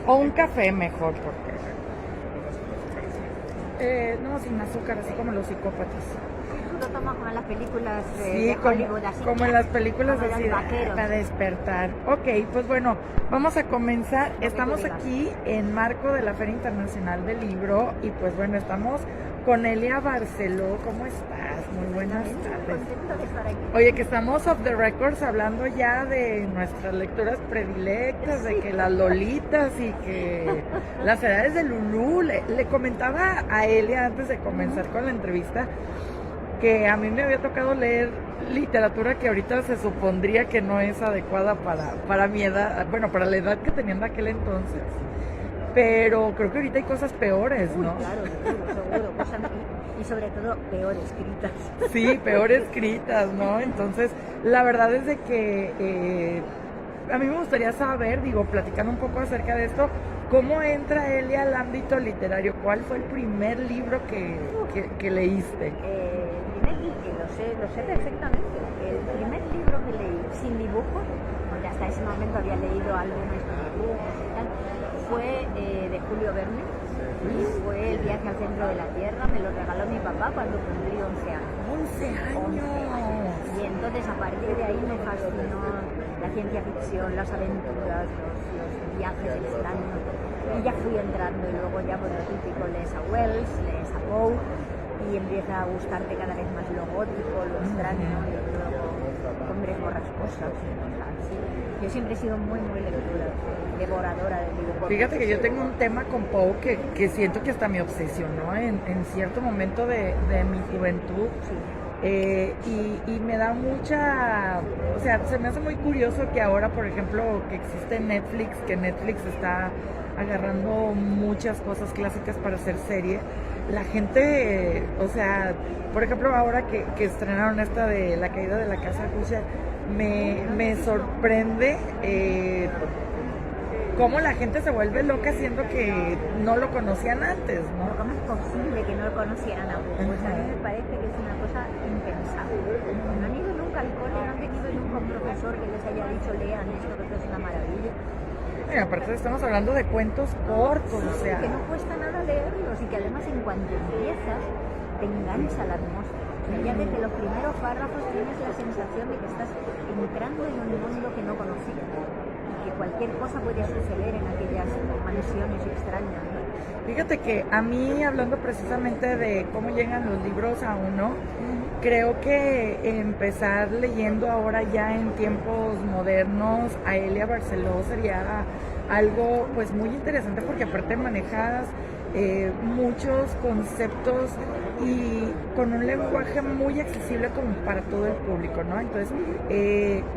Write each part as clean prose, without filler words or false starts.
o un café mejor, porque... no, sin azúcar, así como los psicópatas. Tú lo tomas como en las películas Sí, de Hollywood, así. como en las películas como así los vaqueros. para despertar. Ok, pues bueno, vamos a comenzar. Estamos aquí en marco de la Feria Internacional del Libro y pues bueno, estamos con Elia Barceló. ¿Cómo estás? Muy buenas tardes. Contenta de estar aquí. Oye, que estamos off the records hablando ya de nuestras lecturas predilectas, de que las Lolitas y que las edades de Lulú. Le comentaba a Elia antes de comenzar con la entrevista que a mí me había tocado leer literatura que ahorita se supondría que no es adecuada para mi edad, bueno, para la edad que tenía en aquel entonces. Pero creo que ahorita hay cosas peores, ¿no? Claro, seguro. Cosas, y sobre todo peor escritas. Sí, peor escritas, ¿no? Entonces, la verdad es de que a mí me gustaría saber, platicando un poco acerca de esto, ¿cómo entra Elia al ámbito literario? ¿Cuál fue el primer libro que leíste? Lo sé perfectamente. El primer libro que leí sin dibujos, porque hasta ese momento había leído álbumes con dibujos y tal, fue de Julio Verne y fue El viaje al centro de la Tierra. Me lo regaló mi papá cuando cumplí 11 años. 11 años. Y entonces a partir de ahí me fascinó la ciencia ficción, las aventuras, los viajes extraños. Y ya fui entrando y luego ya por lo típico lees a Wells, lees a Poe y empieza a gustarte cada vez más lo gótico, lo extraño y luego hombres borrascosas. Yo siempre he sido muy lectora, devoradora de libros. Fíjate que yo tengo un tema con Poe que siento que hasta me obsesionó en cierto momento de mi juventud. Sí. Y me da mucha, o sea, se me hace muy curioso que ahora, por ejemplo, que existe Netflix, que Netflix está agarrando muchas cosas clásicas para hacer serie. La gente, o sea, por ejemplo, ahora que estrenaron esta de La caída de la casa Usher, me sorprende cómo la gente se vuelve loca siendo que no lo conocían antes, ¿no? ¿Cómo es posible que no lo conocieran aún? Pues a mí me parece que es una cosa impensable. No han ido nunca al cole, no han tenido nunca un profesor que les haya dicho lean esto, que esto es una maravilla. Aparte estamos hablando de cuentos cortos, o sea... Que no cuesta nada leerlos y que además en cuanto empiezas te engancha la atmósfera. Ya desde los primeros párrafos tienes la sensación de que estás entrando en un mundo que no conocías. Que cualquier cosa puede suceder en aquellas mansiones extrañas, ¿no? Fíjate que a mí, hablando precisamente de cómo llegan los libros a uno, creo que empezar leyendo ahora ya en tiempos modernos a Elia Barceló sería algo pues muy interesante, porque aparte manejas muchos conceptos y con un lenguaje muy accesible como para todo el público, ¿no? Entonces,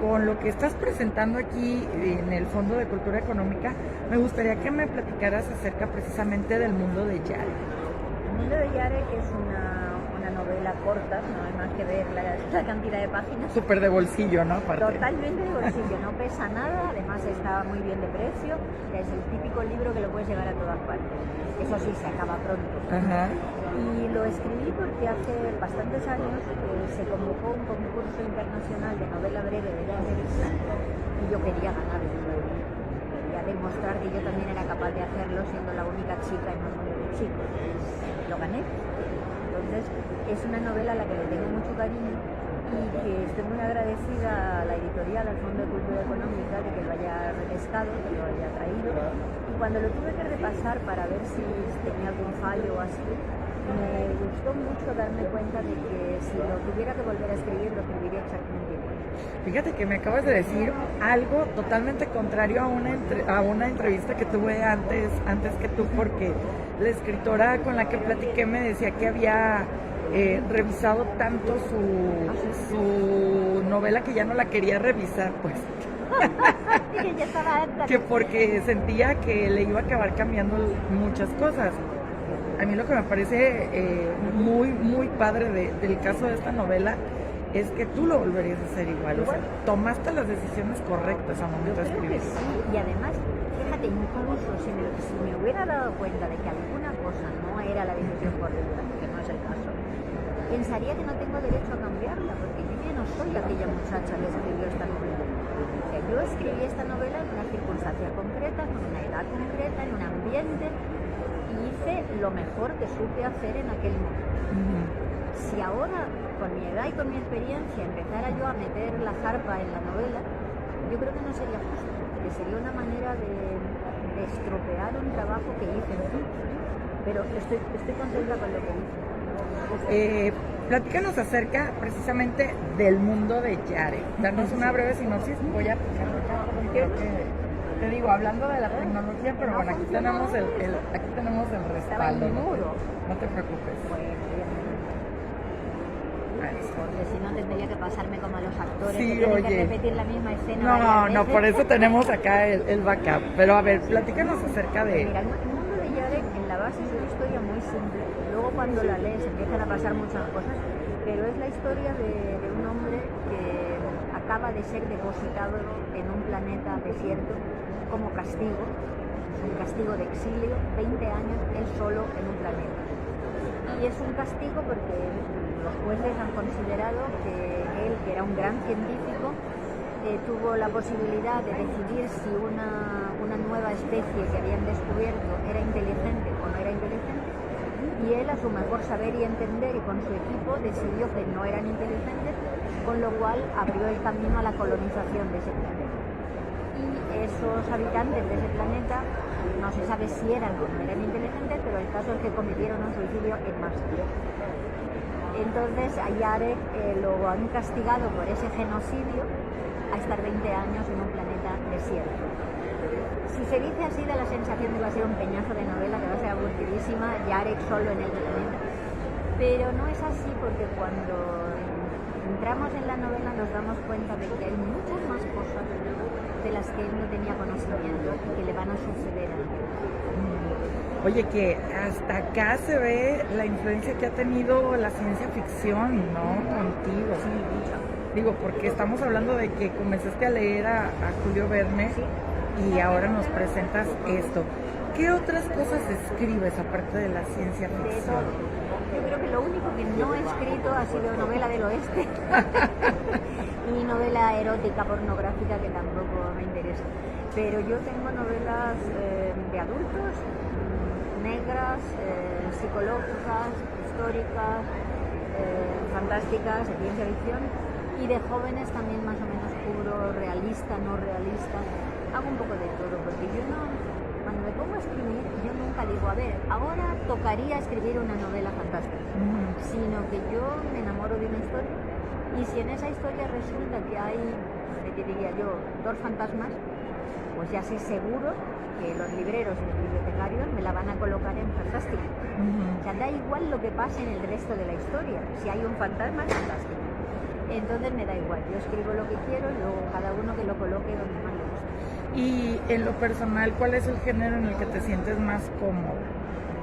con lo que estás presentando aquí en el Fondo de Cultura Económica, me gustaría que me platicaras acerca precisamente del mundo de Yare. El mundo de Yare, que es una novela corta, no hay más que ver la cantidad de páginas. Súper de bolsillo, ¿no? Aparte. Totalmente de bolsillo, no pesa nada, además está muy bien de precio, es el típico libro que lo puedes llevar a todas partes. Eso sí, se acaba pronto. Ajá. Y lo escribí porque hace bastantes años se convocó un concurso internacional de novela breve de Netflix y yo quería ganar el premio. Quería demostrar que yo también era capaz de hacerlo siendo la única chica en un mundo de chicos. Lo gané. Entonces es una novela a la que le tengo mucho cariño y que estoy muy agradecida a la editorial, al Fondo de Cultura Económica, de que lo haya repescado, que lo haya traído. Y cuando lo tuve que repasar para ver si tenía algún fallo o así, me gustó mucho darme cuenta de que si lo tuviera que volver a escribir, lo escribiría exactamente igual. Fíjate que me acabas de decir algo totalmente contrario a una entrevista que tuve antes que tú, porque la escritora con la que platiqué me decía que había revisado tanto su novela que ya no la quería revisar, pues. Que porque sentía que le iba a acabar cambiando muchas cosas. A mí lo que me parece muy padre del caso de esta novela es que tú lo volverías a hacer igual, o sea, tomaste las decisiones correctas al momento de escribir. Sí, y además, fíjate, incluso si me hubiera dado cuenta de que alguna cosa no era la decisión correcta, que no es el caso, pensaría que no tengo derecho a cambiarla, porque yo ya no soy aquella muchacha que escribió esta novela. O sea, yo escribí esta novela en una circunstancia concreta, con una edad concreta, en un ambiente, y hice lo mejor que supe hacer en aquel momento. Si ahora, con mi edad y con mi experiencia, empezara yo a meter la zarpa en la novela, yo creo que no sería justo, porque sería una manera de estropear un trabajo que hice. Pero estoy contenta con lo que hice. Platícanos acerca precisamente del mundo de Yare. Darnos una breve sinopsis. Voy a picarlo acá porque te digo, hablando de la tecnología, pero bueno, aquí tenemos el respaldo. No te preocupes. Porque si no tendría que pasarme como a los actores, sí, que tienen oye, que repetir la misma escena. No, por eso tenemos acá el backup. Pero a ver, platícanos acerca de... Mira, el mundo de Yarek en la base es una historia muy simple. Luego cuando la lees empiezan a pasar muchas cosas, pero es la historia de un hombre que acaba de ser depositado en un planeta desierto como castigo. Es un castigo de exilio, 20 años él solo en un planeta. Y es un castigo porque los jueces han considerado que él, que era un gran científico, tuvo la posibilidad de decidir si una nueva especie que habían descubierto era inteligente o no era inteligente, y él, a su mejor saber y entender, y con su equipo, decidió que no eran inteligentes, con lo cual abrió el camino a la colonización de ese planeta. Y esos habitantes de ese planeta, no se sabe si eran o no eran inteligentes, pero el caso es que cometieron un suicidio en masa. Entonces a Yarek lo han castigado por ese genocidio a estar 20 años en un planeta desierto. Si se dice así, da la sensación de que va a ser un peñazo de novela, que va a ser aburridísima, Yarek solo en el planeta. Pero no es así, porque cuando entramos en la novela nos damos cuenta de que hay muchas más cosas de las que él no tenía conocimiento y que le van a suceder a él. Oye, que hasta acá se ve la influencia que ha tenido la ciencia ficción, ¿no? Contigo. Sí, mucho. Digo, porque estamos hablando de que comenzaste a leer a Julio Verne, ¿Sí? Y ahora nos presentas esto. ¿Qué otras cosas escribes aparte de la ciencia ficción? De todo. Yo creo que lo único que no he escrito ha sido novela del oeste y novela erótica pornográfica, que tampoco me interesa. Pero yo tengo novelas de adultos, negras, psicológicas, históricas, fantásticas, de ciencia ficción, y de jóvenes también más o menos puro, realista, no realista. Hago un poco de todo, porque yo no, cuando me pongo a escribir, yo nunca digo, a ver, ahora tocaría escribir una novela fantástica, sino que yo me enamoro de una historia, y si en esa historia resulta que hay, ¿qué diría yo?, dos fantasmas, pues ya sé seguro que los libreros y los bibliotecarios me la van a colocar en fantástica. O sea, da igual lo que pase en el resto de la historia, si hay un fantasma es fantástico. Entonces me da igual, yo escribo lo que quiero y luego cada uno que lo coloque donde más le guste. Y en lo personal, ¿cuál es el género en el que te sientes más cómodo?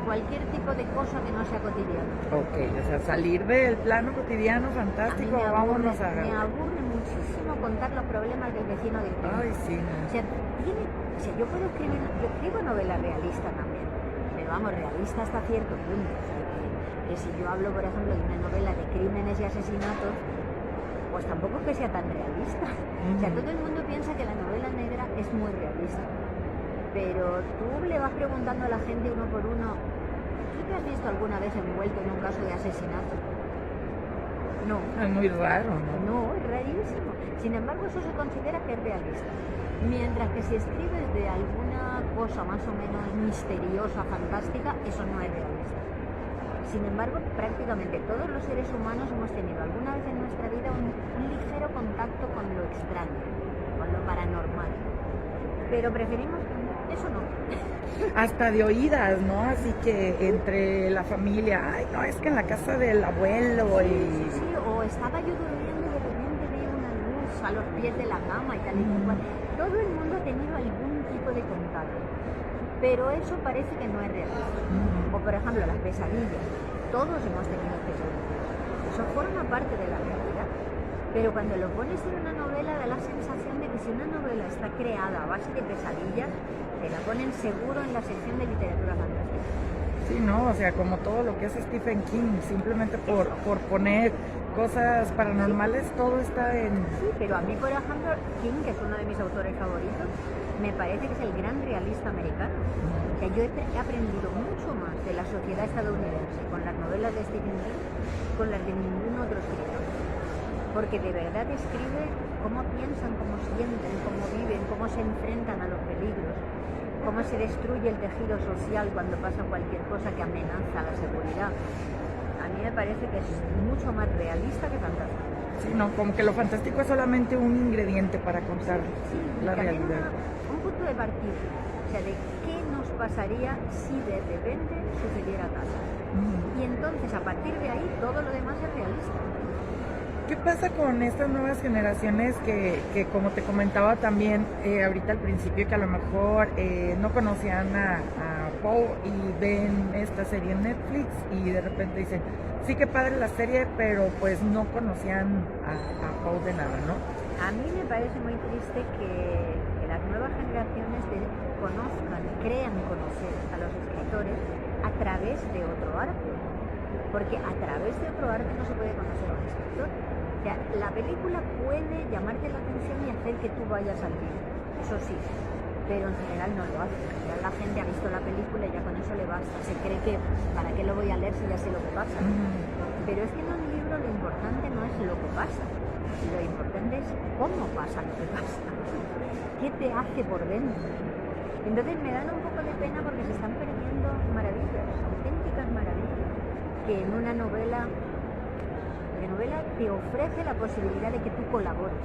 Cualquier tipo de cosa que no sea cotidiana. Ok, o sea, salir del plano cotidiano, fantástico, vámonos a... Me aburre muchísimo contar los problemas del vecino del primo. Ay, sí. No. O sea, yo puedo escribir, yo escribo novela realista también, pero vamos, realista hasta cierto punto. O sea, que si yo hablo, por ejemplo, de una novela de crímenes y asesinatos, pues tampoco es que sea tan realista. O sea, todo el mundo piensa que la novela negra es muy realista, pero tú le vas preguntando a la gente uno por uno, ¿tú te has visto alguna vez envuelto en un caso de asesinato? No. Es muy raro, ¿no? No, es rarísimo. Sin embargo, eso se considera que es realista. Mientras que si escribes de alguna cosa más o menos misteriosa, fantástica, eso no es realista. Sin embargo, prácticamente todos los seres humanos hemos tenido alguna vez en nuestra vida un ligero contacto con lo extraño, con lo paranormal. Pero preferimos eso no. Hasta de oídas, ¿no? Así que entre la familia, ay, no, es que en la casa del abuelo y... Sí, o estaba yo durmiendo y de repente vi una luz a los pies de la cama y tal y cual. Todo el mundo ha tenido algún tipo de contacto, pero eso parece que no es real. O por ejemplo, las pesadillas. Todos hemos tenido pesadillas. Eso forma parte de la realidad. Pero cuando lo pones en una novela da la sensación de que si una novela está creada a base de pesadillas, te la ponen seguro en la sección de literatura fantástica. Sí, ¿no? O sea, como todo lo que es Stephen King, simplemente por poner cosas paranormales, todo está en... Sí, pero a mí, por ejemplo, King, que es uno de mis autores favoritos, me parece que es el gran realista americano. O sea, yo he aprendido mucho más de la sociedad estadounidense con las novelas de Stephen King, con las de ningún otro escritor. Porque de verdad escribe cómo piensan, cómo sienten, cómo viven, cómo se enfrentan a los peligros, cómo se destruye el tejido social cuando pasa cualquier cosa que amenaza la seguridad. A mí me parece que es mucho más realista que fantástico. Sí, no, como que lo fantástico es solamente un ingrediente para contar la realidad. Un punto de partida, o sea, de qué nos pasaría si de repente sucediera tal. Y entonces, a partir de ahí, todo lo demás es realista. ¿Qué pasa con estas nuevas generaciones que como te comentaba también ahorita al principio, que a lo mejor no conocían a Poe y ven esta serie en Netflix y de repente dicen, sí que padre la serie, pero pues no conocían a Poe de nada, ¿no? A mí me parece muy triste que las nuevas generaciones conozcan, crean conocer a los escritores a través de otro arte. Porque a través de otro arte no se puede conocer a un escritor. O sea, la película puede llamarte la atención y hacer que tú vayas al libro, eso sí, pero en general no lo hace. Ya la gente ha visto la película y ya con eso le basta. Se cree que ¿para qué lo voy a leer si ya sé lo que pasa? Pero es que en un libro lo importante no es lo que pasa, lo importante es cómo pasa lo que pasa, qué te hace por dentro. Entonces me dan un poco de pena porque se están perdiendo maravillas, auténticas maravillas, que en una novela te ofrece la posibilidad de que tú colabores,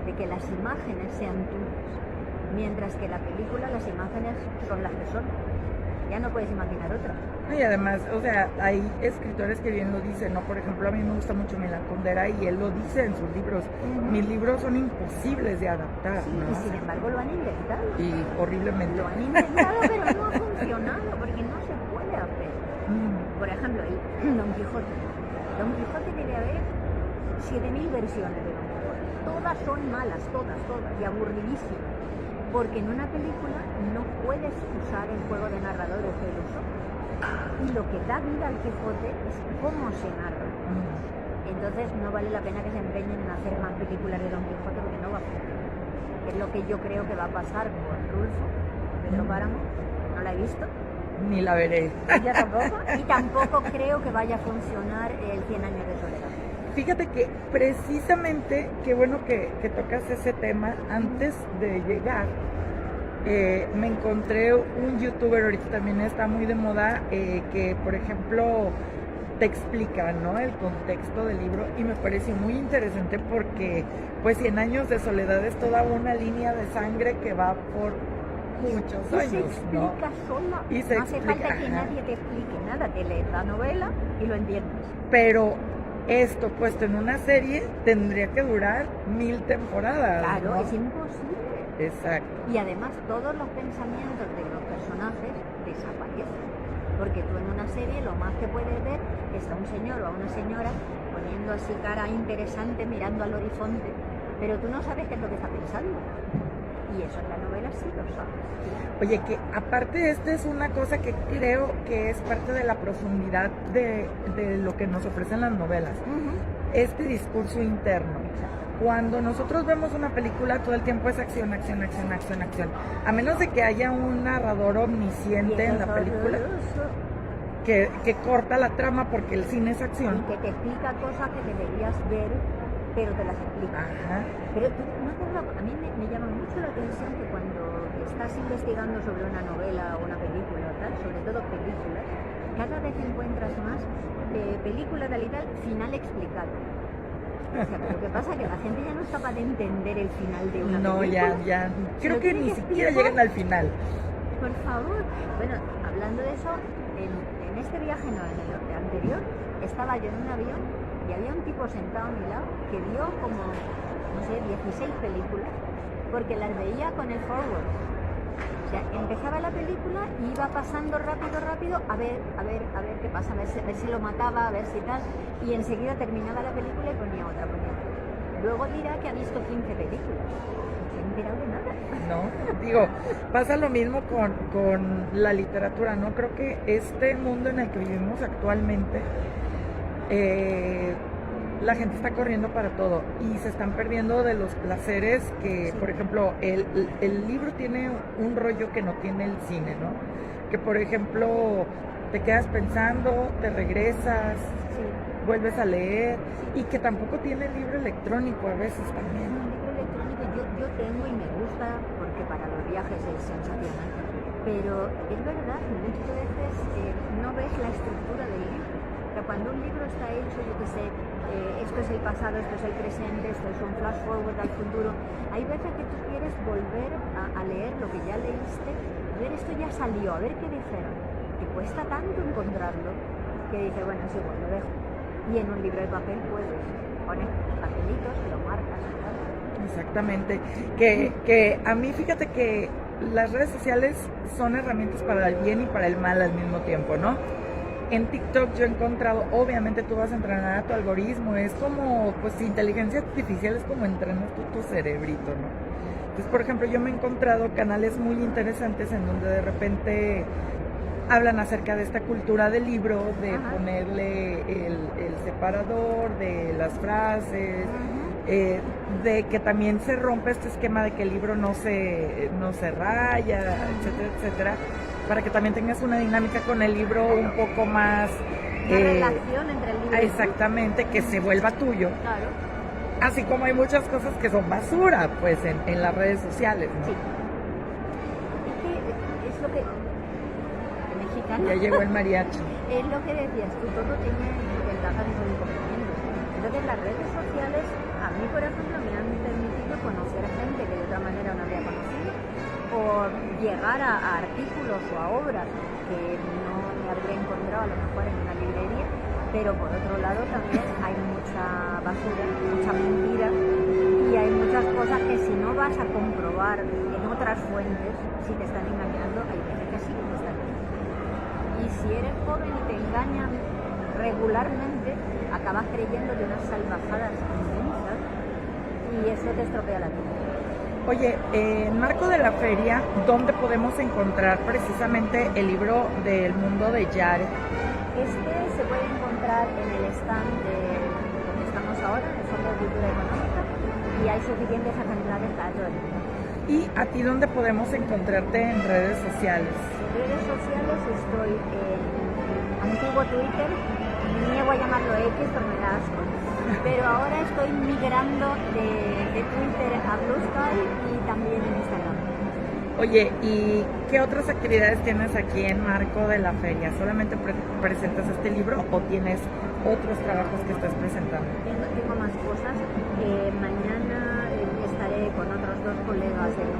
de que las imágenes sean tuyas, mientras que la película las imágenes son las que son. Ya no puedes imaginar otra. Y además, o sea, hay escritores que bien lo dicen, ¿no? Por ejemplo, a mí me gusta mucho Milan Kundera y él lo dice en sus libros. Mis libros son imposibles de adaptar, Sí, ¿no? y sin embargo lo han inventado. Y horriblemente. Lo han inventado, pero no ha funcionado, porque no se puede hacer. Por ejemplo, el Don Quijote. Don Quijote debe haber 7.000 versiones de Don Quijote. Todas son malas, todas, y aburridísimas. Porque en una película no puedes usar el juego de narradores que él usó. Y lo que da vida al Quijote es cómo se narra. Entonces no vale la pena que se empeñen en hacer más películas de Don Quijote porque no va a funcionar. Es lo que yo creo que va a pasar con Rulfo, Pedro Páramo. No la he visto. Ni la veré. Yo tampoco. Y tampoco creo que vaya a funcionar el 100 años de soledad. Fíjate que precisamente, qué bueno que tocas ese tema, antes de llegar, me encontré un youtuber, ahorita también está muy de moda, que por ejemplo te explica, ¿no?, el contexto del libro, y me pareció muy interesante porque pues 100 años de soledad es toda una línea de sangre que va por muchos años, se explica ¿no? sola. Y se no hace explica, falta que nadie te explique nada, te lees la novela y lo entiendes. Pero esto puesto en una serie tendría que durar 1000 temporadas. Claro, ¿no? es imposible. Exacto. Y además todos los pensamientos de los personajes desaparecen. Porque tú en una serie lo más que puedes ver es a un señor o a una señora poniendo así cara interesante, mirando al horizonte, pero tú no sabes qué es lo que está pensando. Y eso en la novela sí lo sabes. Oye, que aparte es una cosa que creo que es parte de la profundidad de lo que nos ofrecen las novelas. Este discurso interno. Cuando nosotros vemos una película, todo el tiempo es acción, acción, acción, acción, acción. A menos de que haya un narrador omnisciente en la película que corta la trama porque el cine es acción. Y que te explica cosas que deberías ver, pero te las explica. Ajá. Pero no te a mí me llama mucho la atención que cuando estás investigando sobre una novela o una película o tal, sobre todo películas, cada vez encuentras más películas tal y tal, final explicado. O sea, pero ¿qué pasa? Que la gente ya no es capaz de entender el final de una película. No, ya. Creo que ni siquiera llegan al final. Por favor. Bueno, hablando de eso, en este viaje, no, en el anterior, estaba yo en un avión y había un tipo sentado a mi lado que vio como, no sé, 16 películas, porque las veía con el forward. O sea, empezaba la película y iba pasando rápido, a ver qué pasa, a ver si lo mataba, a ver si tal, y enseguida terminaba la película y ponía otra. Luego dirá que ha visto 15 películas. No se ha enterado de nada. No, digo, pasa lo mismo con la literatura, ¿no? Creo que este mundo en el que vivimos actualmente, la gente está corriendo para todo y se están perdiendo de los placeres que, por ejemplo, el libro tiene un rollo que no tiene el cine, ¿no? Que, por ejemplo, te quedas pensando, te regresas, vuelves a leer, y que tampoco tiene el libro electrónico a veces también. Un libro electrónico yo tengo y me gusta porque para los viajes es sensacional, pero es verdad que muchas veces no ves la estructura del libro. Pero cuando un libro está hecho, yo qué sé, esto es el pasado, esto es el presente, esto es un flash forward al futuro, hay veces que tú quieres volver a leer lo que ya leíste, a ver, esto ya salió, a ver qué dijeron. Te cuesta tanto encontrarlo que dices, bueno, es igual, lo dejo. Y en un libro de papel puedes poner papelitos, lo marcas y tal. Exactamente. Que a mí, fíjate que las redes sociales son herramientas para el bien y para el mal al mismo tiempo, ¿no? En TikTok yo he encontrado, obviamente tú vas a entrenar a tu algoritmo, es como, pues inteligencia artificial es como entrenar tu cerebrito, ¿no? Entonces, por ejemplo, yo me he encontrado canales muy interesantes en donde de repente hablan acerca de esta cultura del libro, de ponerle el separador, de las frases, de que también se rompe este esquema de que el libro no se raya, etcétera, etcétera, para que también tengas una dinámica con el libro un poco más... Una relación entre el libro y tú. Exactamente, que se vuelva tuyo. Claro. Así como hay muchas cosas que son basura, pues, en las redes sociales, ¿no? Sí. Es lo que... Ya llegó el mariachi. Es lo que decías tú, todo tiene ventajas y inconvenientes. Entonces las redes sociales, a mí por ejemplo, me han permitido conocer gente que de otra manera no había conocido, o llegar a artículos o a obras que no me habría encontrado a lo mejor en una librería, pero por otro lado también hay mucha basura, mucha mentira, y hay muchas cosas que si no vas a comprobar en otras fuentes, si te están engañando, hay veces que sí que te están engañando. Y si eres joven y te engañan regularmente, acabas creyendo de unas salvajadas inmensas y eso te estropea la vida. Oye, en marco de la feria, ¿dónde podemos encontrar precisamente el libro del mundo de Yare? Este se puede encontrar en el stand donde estamos ahora, en el Fondo de Cultura Económica, y hay suficientes ejemplares para todo el mundo. ¿Y a ti dónde podemos encontrarte en redes sociales? En redes sociales estoy en antiguo Twitter, me niego a llamarlo X porque me da asco, pero ahora estoy migrando de Twitter a Blue Sky y también en Instagram. Oye, ¿y qué otras actividades tienes aquí en marco de la feria? ¿Solamente presentas este libro o tienes otros trabajos que estás presentando? Tengo más cosas. Mañana estaré con otros dos colegas en